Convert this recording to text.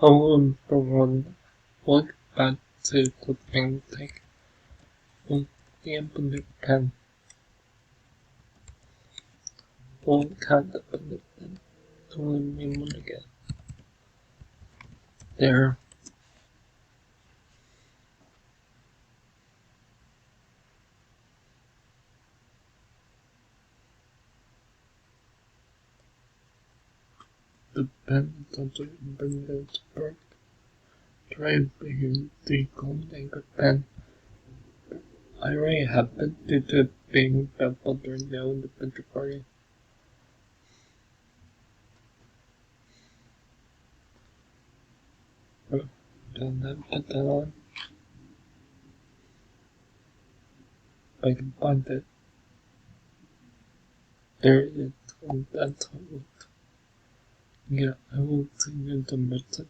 Hello everyone, welcome back to the painting with the Infinite Pen. One kind of Infinite Pen to let me one again. There. The pen doesn't bring its work. Try being the gold anchor pen. I already have been due to being available during the individual party. Don't have to put that on. If I can find it. There it is. And that's how it looks. Yeah, I will see you in the merchant.